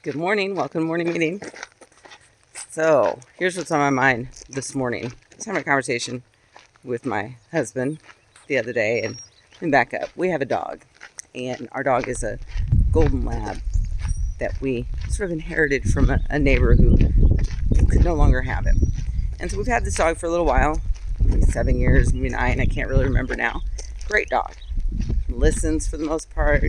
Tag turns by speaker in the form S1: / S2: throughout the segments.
S1: Good morning. Welcome to morning meeting. So here's what's on my mind this morning. I was having a conversation with my husband the other day, and back up. We have a dog, and our dog is a golden lab that we sort of inherited from a neighbor who could no longer have him. And so we've had this dog for a little while, maybe 7 years, maybe 9. I can't really remember now. Great dog. Listens for the most part,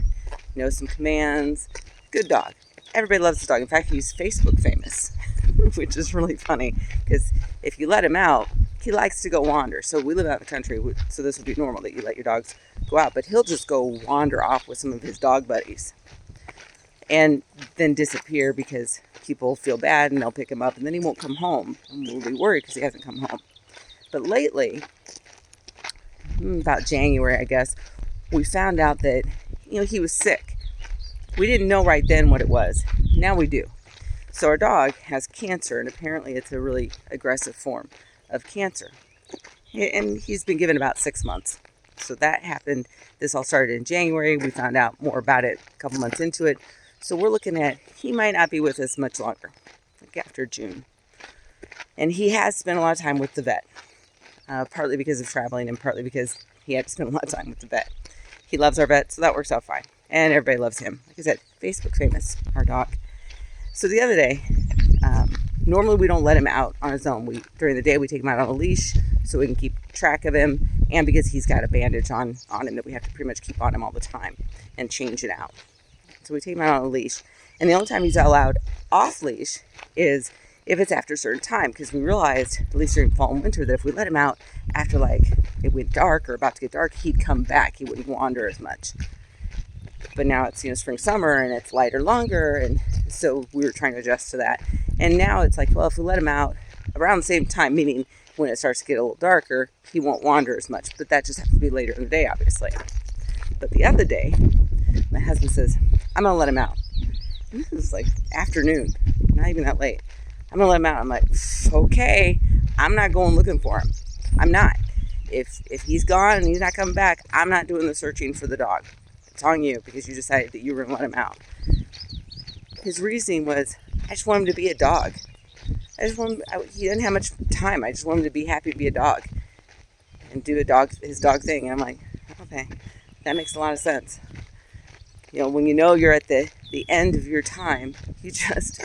S1: knows some commands. Good dog. Everybody loves the dog. In fact, he's Facebook famous, which is really funny because if you let him out, he likes to go wander. So we live out in the country, so this would be normal that you let your dogs go out, but he'll just go wander off with some of his dog buddies and then disappear because people feel bad and they'll pick him up and then he won't come home. And we'll be worried because he hasn't come home. But lately, about January, I guess, we found out that, he was sick. We didn't know right then what it was. Now we do. So our dog has cancer, and apparently it's a really aggressive form of cancer. And he's been given about 6 months. So that happened. This all started in January. We found out more about it a couple months into it. So we're looking at, he might not be with us much longer, like after June. And he has spent a lot of time with the vet, partly because of traveling and partly because he had to spend a lot of time with the vet. He loves our vet, so that works out fine. And everybody loves him. Like I said, Facebook famous, our dog. So the other day, normally we don't let him out on his own. During the day, we take him out on a leash so we can keep track of him. And because he's got a bandage on him that we have to pretty much keep on him all the time and change it out. So we take him out on a leash. And the only time he's allowed off leash is if it's after a certain time. Because we realized, at least during fall and winter, that if we let him out after it went dark or about to get dark, he'd come back. He wouldn't wander as much. But now it's spring, summer, and it's lighter, longer, and so we were trying to adjust to that. And now it's like, well, if we let him out around the same time, meaning when it starts to get a little darker, he won't wander as much. But that just has to be later in the day, obviously. But the other day, my husband says, I'm going to let him out. And this is like afternoon, not even that late. I'm going to let him out. I'm like, okay, I'm not going looking for him. I'm not. If he's gone and he's not coming back, I'm not doing the searching for the dog. It's on you because you decided that you were going to let him out. His reasoning was, I just want him to be a dog. He didn't have much time. I just want him to be happy to be a dog and do his dog thing. And I'm like, okay, that makes a lot of sense. When you're at the end of your time, you just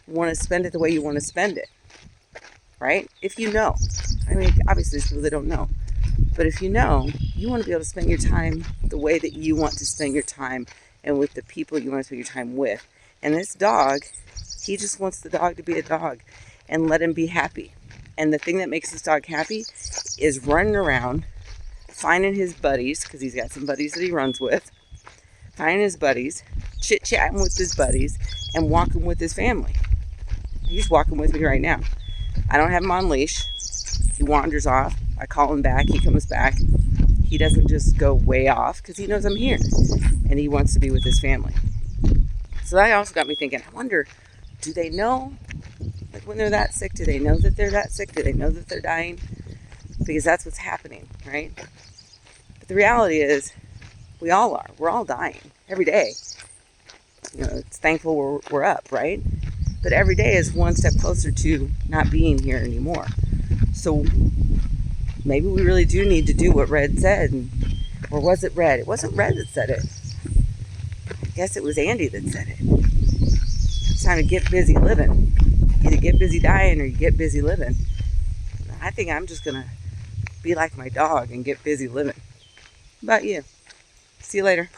S1: want to spend it the way you want to spend it, right? If you know. Obviously there's people that don't know. But if you know, you want to be able to spend your time the way that you want to spend your time and with the people you want to spend your time with. And this dog, he just wants the dog to be a dog and let him be happy. And the thing that makes this dog happy is running around, finding his buddies, because he's got some buddies that he runs with, finding his buddies, chit-chatting with his buddies, and walking with his family. He's walking with me right now. I don't have him on leash. He wanders off. I call him back. He comes back. He doesn't just go way off because he knows I'm here and he wants to be with his family. So that also got me thinking, I wonder, do they know, when they're that sick, do they know that they're that sick? Do they know that they're dying? Because that's what's happening, right? But the reality is we all are. We're all dying every day. It's thankful we're up, right? But every day is one step closer to not being here anymore. So maybe we really do need to do what Red said. Or was it Red? It wasn't Red that said it. I guess it was Andy that said it. It's time to get busy living. Either get busy dying or you get busy living. I think I'm just going to be like my dog and get busy living. How about you? See you later.